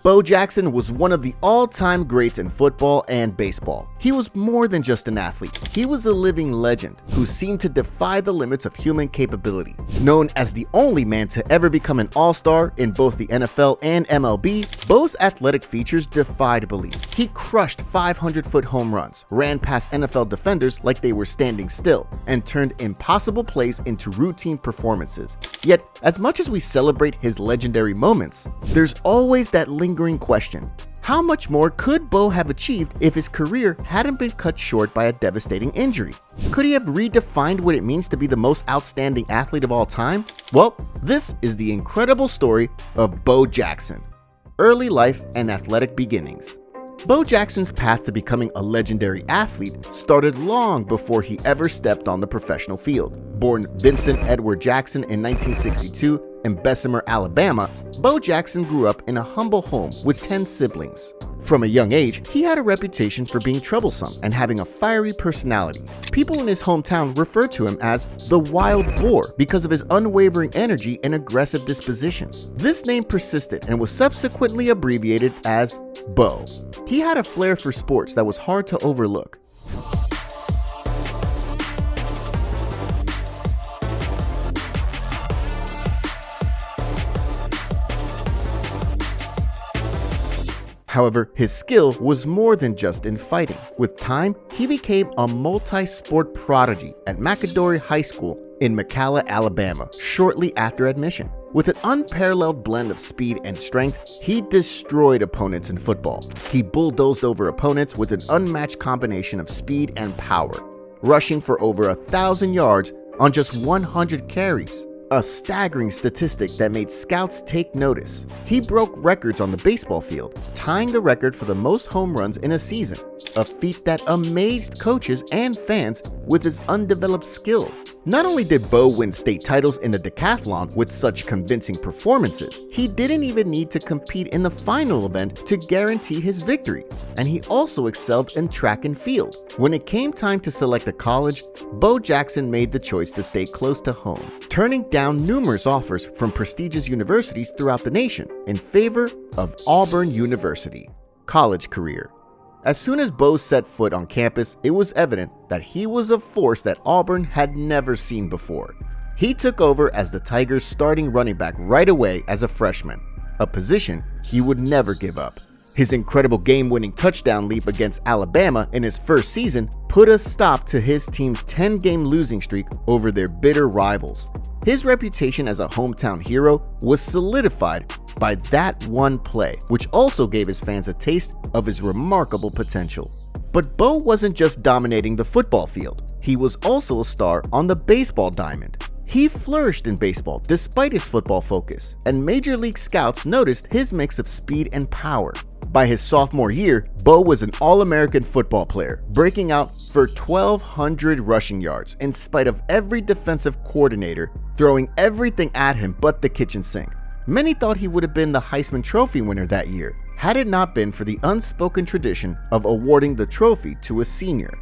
Bo Jackson was one of the all-time greats in football and baseball. He was more than just an athlete. He was a living legend who seemed to defy the limits of human capability. Known as the only man to ever become an all-star in both the NFL and MLB, Bo's athletic features defied belief. He crushed 500-foot home runs, ran past NFL defenders like they were standing still, and turned impossible plays into routine performances. Yet, as much as we celebrate his legendary moments, there's always that lingering question. How much more could Bo have achieved if his career hadn't been cut short by a devastating injury? Could he have redefined what it means to be the most outstanding athlete of all time? Well, this is the incredible story of Bo Jackson. Early life and athletic beginnings. Bo Jackson's path to becoming a legendary athlete started long before he ever stepped on the professional field. Born Vincent Edward Jackson in 1962 in Bessemer, Alabama, Bo Jackson grew up in a humble home with 10 siblings. From a young age, he had a reputation for being troublesome and having a fiery personality. People in his hometown referred to him as the wild boar because of his unwavering energy and aggressive disposition. This name persisted and was subsequently abbreviated as Bo. He had a flair for sports that was hard to overlook. However, his skill was more than just in fighting. With time, he became a multi-sport prodigy at McAdory High School in McCalla, Alabama, shortly after admission. With an unparalleled blend of speed and strength, he destroyed opponents in football. He bulldozed over opponents with an unmatched combination of speed and power, rushing for over 1,000 yards on just 100 carries. A staggering statistic that made scouts take notice. He broke records on the baseball field, tying the record for the most home runs in a season, a feat that amazed coaches and fans with his undeveloped skill. Not only did Bo win state titles in the decathlon with such convincing performances, he didn't even need to compete in the final event to guarantee his victory, and he also excelled in track and field. When it came time to select a college, Bo Jackson made the choice to stay close to home, turning down numerous offers from prestigious universities throughout the nation in favor of Auburn University. College career. As soon as Bo set foot on campus, it was evident that he was a force that Auburn had never seen before. He took over as the Tigers' starting running back right away as a freshman, a position he would never give up. His incredible game-winning touchdown leap against Alabama in his first season put a stop to his team's 10-game losing streak over their bitter rivals. His reputation as a hometown hero was solidified by that one play, which also gave his fans a taste of his remarkable potential. But Bo wasn't just dominating the football field, he was also a star on the baseball diamond. He flourished in baseball despite his football focus, and Major League scouts noticed his mix of speed and power. By his sophomore year, Bo was an All-American football player, breaking out for 1,200 rushing yards in spite of every defensive coordinator throwing everything at him but the kitchen sink. Many thought he would have been the Heisman Trophy winner that year, had it not been for the unspoken tradition of awarding the trophy to a senior.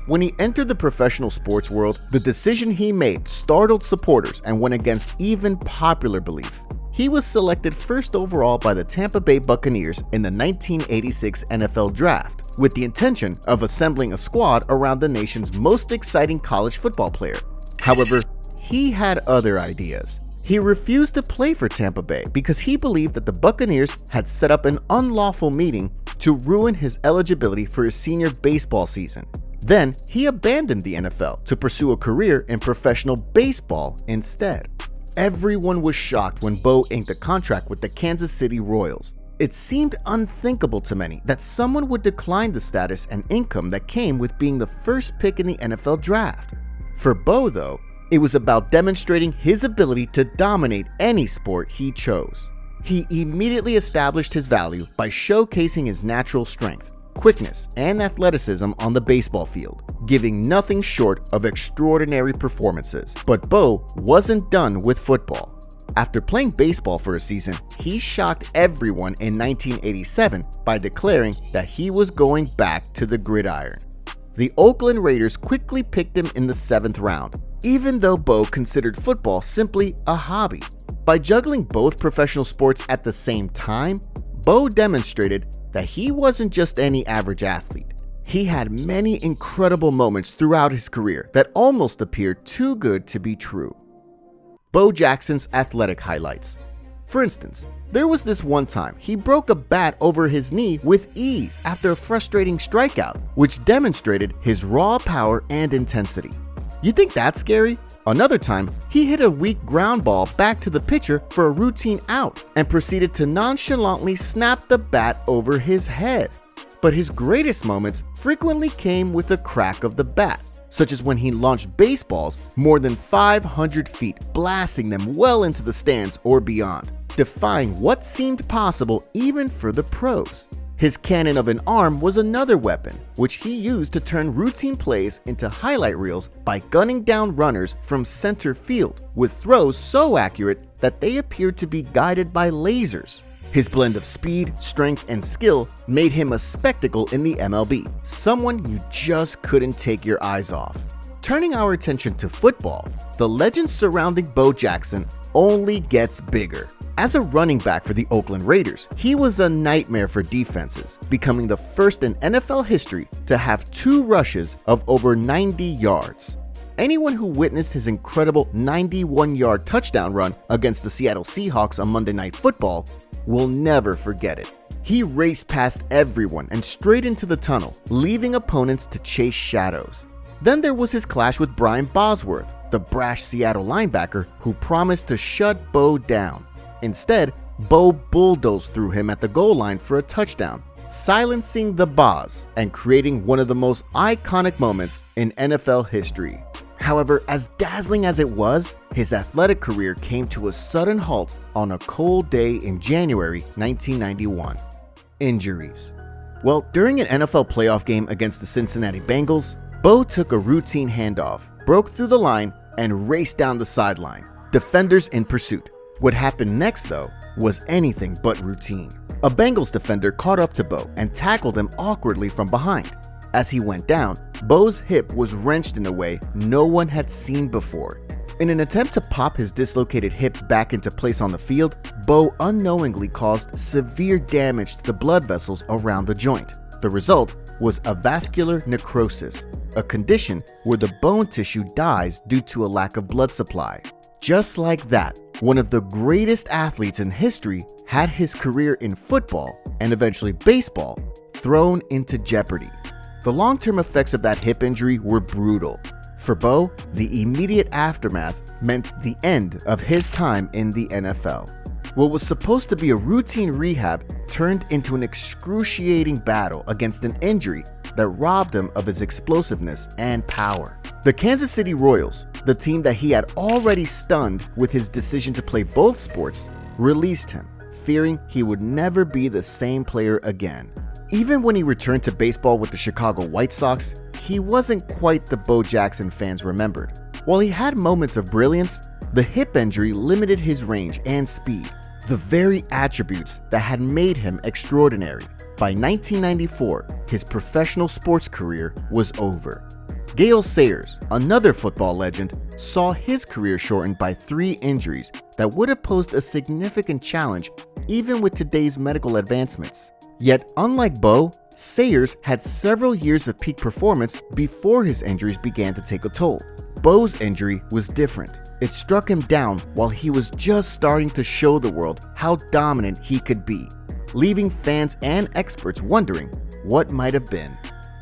When he entered the professional sports world, the decision he made startled supporters and went against even popular belief. He was selected first overall by the Tampa Bay Buccaneers in the 1986 NFL Draft, with the intention of assembling a squad around the nation's most exciting college football player. However, he had other ideas. He refused to play for Tampa Bay because he believed that the Buccaneers had set up an unlawful meeting to ruin his eligibility for his senior baseball season. Then, he abandoned the NFL to pursue a career in professional baseball instead. Everyone was shocked when Bo inked a contract with the Kansas City Royals. It seemed unthinkable to many that someone would decline the status and income that came with being the first pick in the NFL Draft. For Bo, though, it was about demonstrating his ability to dominate any sport he chose. He immediately established his value by showcasing his natural strength, quickness, and athleticism on the baseball field, giving nothing short of extraordinary performances. But Bo wasn't done with football. After playing baseball for a season, he shocked everyone in 1987 by declaring that he was going back to the gridiron. The Oakland Raiders quickly picked him in the 7th round, even though Bo considered football simply a hobby. By juggling both professional sports at the same time, Bo demonstrated that he wasn't just any average athlete. He had many incredible moments throughout his career that almost appeared too good to be true. Bo Jackson's athletic highlights. For instance, there was this one time he broke a bat over his knee with ease after a frustrating strikeout, which demonstrated his raw power and intensity. You think that's scary? Another time, he hit a weak ground ball back to the pitcher for a routine out and proceeded to nonchalantly snap the bat over his head. But his greatest moments frequently came with a crack of the bat, such as when he launched baseballs more than 500 feet, blasting them well into the stands or beyond, defying what seemed possible even for the pros. His cannon of an arm was another weapon, which he used to turn routine plays into highlight reels by gunning down runners from center field with throws so accurate that they appeared to be guided by lasers. His blend of speed, strength, and skill made him a spectacle in the MLB, someone you just couldn't take your eyes off. Turning our attention to football, the legend surrounding Bo Jackson only gets bigger. As a running back for the Oakland Raiders, he was a nightmare for defenses, becoming the first in NFL history to have 2 rushes of over 90 yards. Anyone who witnessed his incredible 91-yard touchdown run against the Seattle Seahawks on Monday Night Football will never forget it. He raced past everyone and straight into the tunnel, leaving opponents to chase shadows. Then there was his clash with Brian Bosworth, the brash Seattle linebacker who promised to shut Bo down. Instead, Bo bulldozed through him at the goal line for a touchdown, silencing the Boz and creating one of the most iconic moments in NFL history. However, as dazzling as it was, his athletic career came to a sudden halt on a cold day in January 1991. Injuries. Well, during an NFL playoff game against the Cincinnati Bengals, Bo took a routine handoff, broke through the line, and raced down the sideline. Defenders in pursuit. What happened next, though, was anything but routine. A Bengals defender caught up to Bo and tackled him awkwardly from behind. As he went down, Bo's hip was wrenched in a way no one had seen before. In an attempt to pop his dislocated hip back into place on the field, Bo unknowingly caused severe damage to the blood vessels around the joint. The result was avascular necrosis, a condition where the bone tissue dies due to a lack of blood supply. Just like that, one of the greatest athletes in history had his career in football, and eventually baseball, thrown into jeopardy. The long-term effects of that hip injury were brutal. For Bo, the immediate aftermath meant the end of his time in the NFL. What was supposed to be a routine rehab turned into an excruciating battle against an injury that robbed him of his explosiveness and power. The Kansas City Royals, the team that he had already stunned with his decision to play both sports, released him, fearing he would never be the same player again. Even when he returned to baseball with the Chicago White Sox, he wasn't quite the Bo Jackson fans remembered. While he had moments of brilliance, the hip injury limited his range and speed, the very attributes that had made him extraordinary. By 1994, his professional sports career was over. Gale Sayers, another football legend, saw his career shortened by 3 injuries that would have posed a significant challenge even with today's medical advancements. Yet, unlike Bo, Sayers had several years of peak performance before his injuries began to take a toll. Bo's injury was different. It struck him down while he was just starting to show the world how dominant he could be, leaving fans and experts wondering what might have been.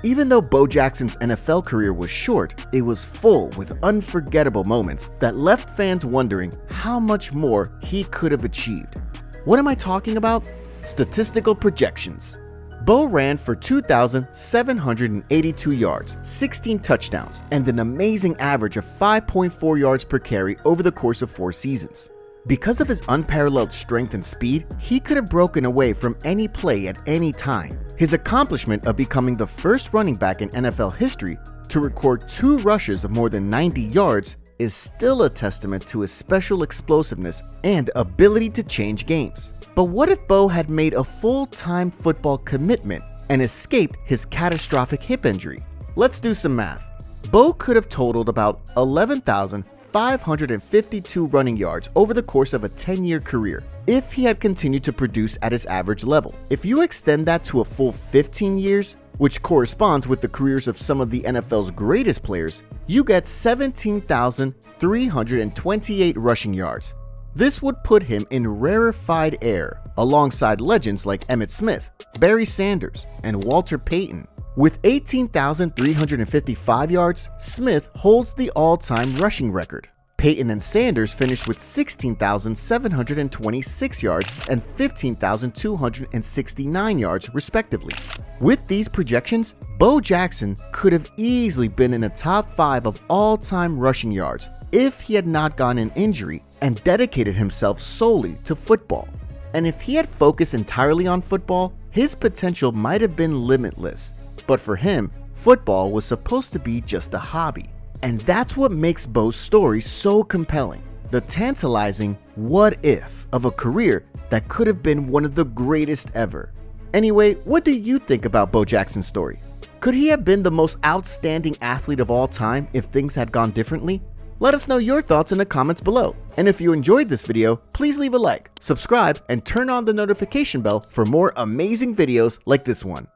Even though Bo Jackson's NFL career was short, it was full with unforgettable moments that left fans wondering how much more he could have achieved. What am I talking about? Statistical projections. Bo ran for 2,782 yards, 16 touchdowns, and an amazing average of 5.4 yards per carry over the course of 4 seasons. Because of his unparalleled strength and speed, he could have broken away from any play at any time. His accomplishment of becoming the first running back in NFL history to record 2 rushes of more than 90 yards is still a testament to his special explosiveness and ability to change games. But what if Bo had made a full-time football commitment and escaped his catastrophic hip injury? Let's do some math. Bo could have totaled about 11,500 552 running yards over the course of a 10-year career, if he had continued to produce at his average level. If you extend that to a full 15 years, which corresponds with the careers of some of the NFL's greatest players, you get 17,328 rushing yards. This would put him in rarefied air alongside legends like Emmitt Smith, Barry Sanders, and Walter Payton. With 18,355 yards, Smith holds the all-time rushing record. Payton and Sanders finished with 16,726 yards and 15,269 yards, respectively. With these projections, Bo Jackson could have easily been in the top 5 of all-time rushing yards if he had not gotten an injury and dedicated himself solely to football. And if he had focused entirely on football, his potential might have been limitless. But for him, football was supposed to be just a hobby. And that's what makes Bo's story so compelling. The tantalizing what if of a career that could have been one of the greatest ever. Anyway, what do you think about Bo Jackson's story? Could he have been the most outstanding athlete of all time if things had gone differently? Let us know your thoughts in the comments below. And if you enjoyed this video, please leave a like, subscribe, and turn on the notification bell for more amazing videos like this one.